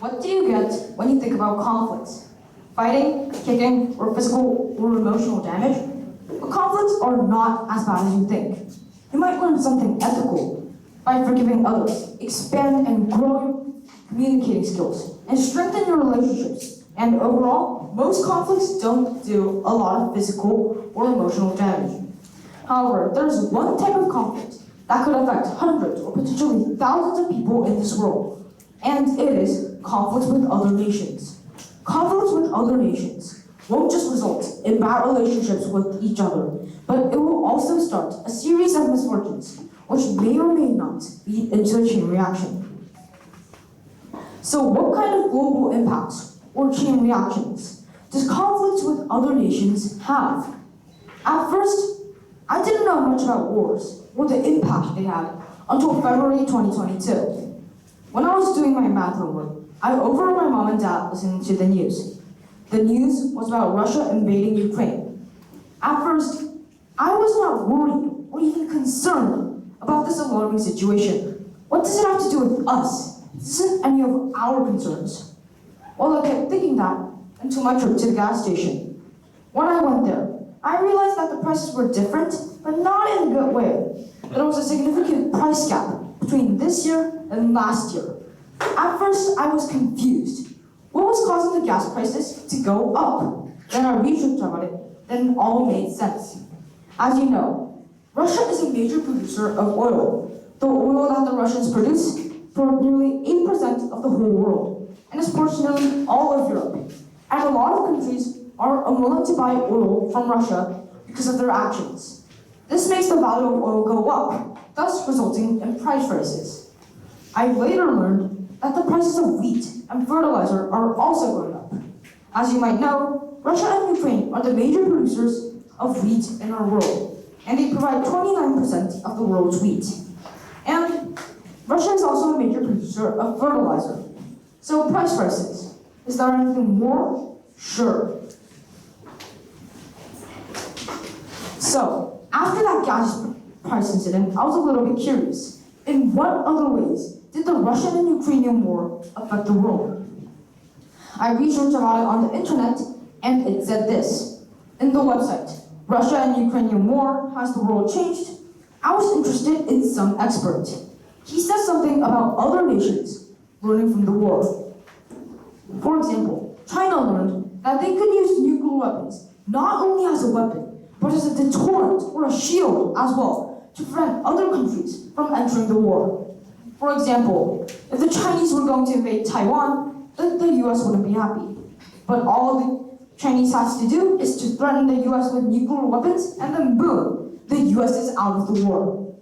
What do you get when you think about conflicts? Fighting, kicking, or physical or emotional damage? But conflicts are not as bad as you think. You might learn something ethical by forgiving others, expand and grow your communicating skills, and strengthen your relationships. And overall, most conflicts don't do a lot of physical or emotional damage. However, there's one type of conflict that could affect hundreds or potentially thousands of people in this world, and it is conflicts with other nations. Conflicts with other nations won't just result in bad relationships with each other, but it will also start a series of misfortunes, which may or may not lead into a chain reaction. So what kind of global impacts or chain reactions does conflicts with other nations have? At first, I didn't know much about wars or the impact they had until February 2022. When I was doing my math homework, I overheard my mom and dad listening to the news. The news was about Russia invading Ukraine. At first, I was not worried or even concerned about this alarming situation. What does it have to do with us? This isn't any of our concerns. Well, I kept thinking that until my trip to the gas station. When I went there, I realized that the prices were different, but not in a good way. There was a significant price gap between this year and last year. At first, I was confused. What was causing the gas prices to go up? Then I researched about it, then it all made sense. As you know, Russia is a major producer of oil. The oil that the Russians produce for nearly 8% of the whole world, and is nearly all of Europe. And a lot of countries are unwilling to buy oil from Russia because of their actions. This makes the value of oil go up, thus resulting in price rises. I later learned that the prices of wheat and fertilizer are also going up. As you might know, Russia and Ukraine are the major producers of wheat in our world, and they provide 29% of the world's wheat. And Russia is also a major producer of fertilizer. So price rises. Is there anything more? Sure. So, after that gas price incident, I was a little bit curious. In what other ways did the Russian and Ukrainian war affect the world? I researched about it on the internet, and it said this. In the website, Russia and Ukrainian war, has the world changed? I was interested in some expert. He said something about other nations learning from the war. For example, China learned that they could use nuclear weapons not only as a weapon, but as a deterrent or a shield as well to prevent other countries from entering the war. For example, if the Chinese were going to invade Taiwan, then the US wouldn't be happy. But all the Chinese has to do is to threaten the US with nuclear weapons, and then boom, the US is out of the war.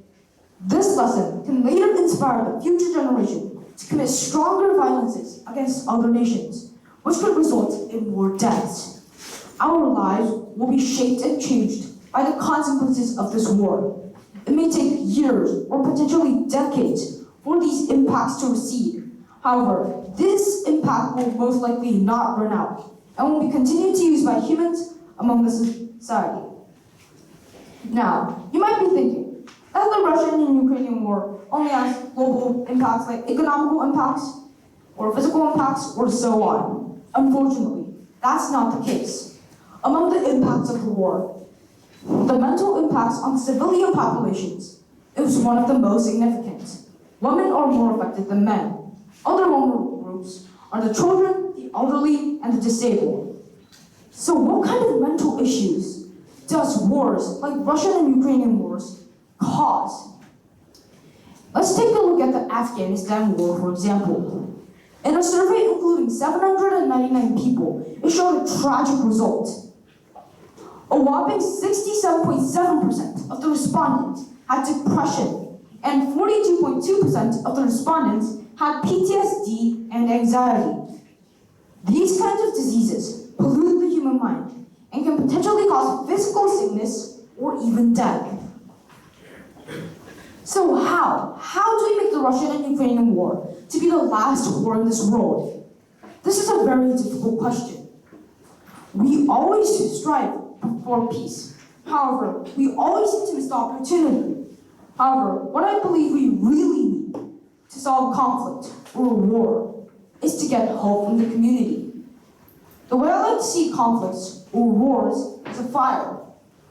This lesson can later inspire the future generation to commit stronger violences against other nations, which could result in more deaths. Our lives will be shaped and changed by the consequences of this war. It may take years or potentially decades for these impacts to recede. However, this impact will most likely not run out and will be continued to use by humans among the society. Now, you might be thinking that the Russian and Ukrainian war only has global impacts like economical impacts or physical impacts or so on. Unfortunately, that's not the case. Among the impacts of the war, the mental impacts on civilian populations is one of the most significant. Women are more affected than men. Other vulnerable groups are the children, the elderly, and the disabled. So what kind of mental issues does wars like Russian and Ukrainian wars cause? Let's take a look at the Afghanistan war, for example. In a survey including 799 people, it showed a tragic result. A whopping 67.7% of the respondents had depression, and 42.2% of the respondents had PTSD and anxiety. These kinds of diseases pollute the human mind and can potentially cause physical sickness or even death. So how do we make the Russian and Ukrainian war to be the last war in this world? This is a very difficult question. We always strive for peace. However, we always seem to miss the opportunity. However, what I believe we really need to solve conflict or war is to get help from the community. The way I like to see conflicts or wars is a fire.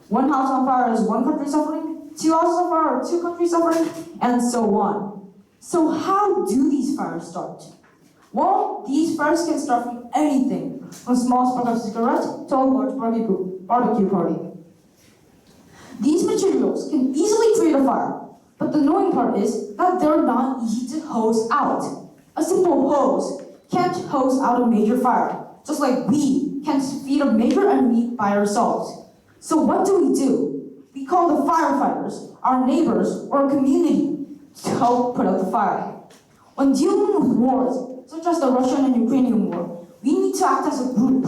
One house on fire is one country suffering, two houses on fire are two countries suffering, and so on. So how do these fires start? Well, these fires can start from anything, from a small spark of a cigarette to a large barbecue party. These materials can easily create a fire, but the annoying part is that they're not easy to hose out. A simple hose can't hose out a major fire, just like we can't defeat a major enemy by ourselves. So what do? We call the firefighters, our neighbors, or a community to help put out the fire. When dealing with wars, such as the Russian and Ukrainian war, we need to act as a group,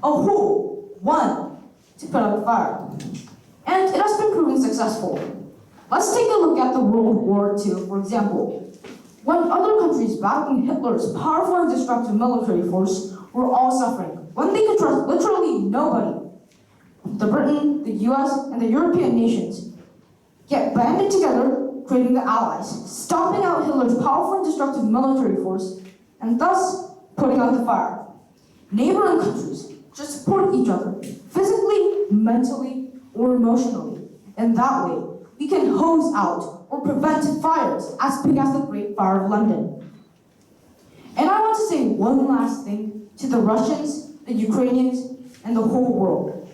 a whole, one, to put out the fire. And it has been proven successful. Let's take a look at the World War II, for example. When other countries battling Hitler's powerful and destructive military force were all suffering, when they could trust literally nobody, the Britain, the US, and the European nations get banded together, creating the Allies, stomping out Hitler's powerful and destructive military force, and thus putting out the fire. Neighboring countries should support each other, physically, mentally, or emotionally. And that way, we can hose out or prevent fires as big as the Great Fire of London. And I want to say one last thing to the Russians, the Ukrainians, and the whole world.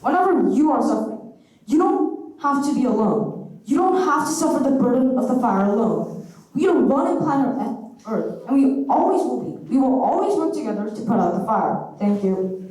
Whenever you are suffering, you don't have to be alone. You don't have to suffer the burden of the fire alone. We are one in planet Earth, and we always will be. We will always work together to put out the fire. Thank you.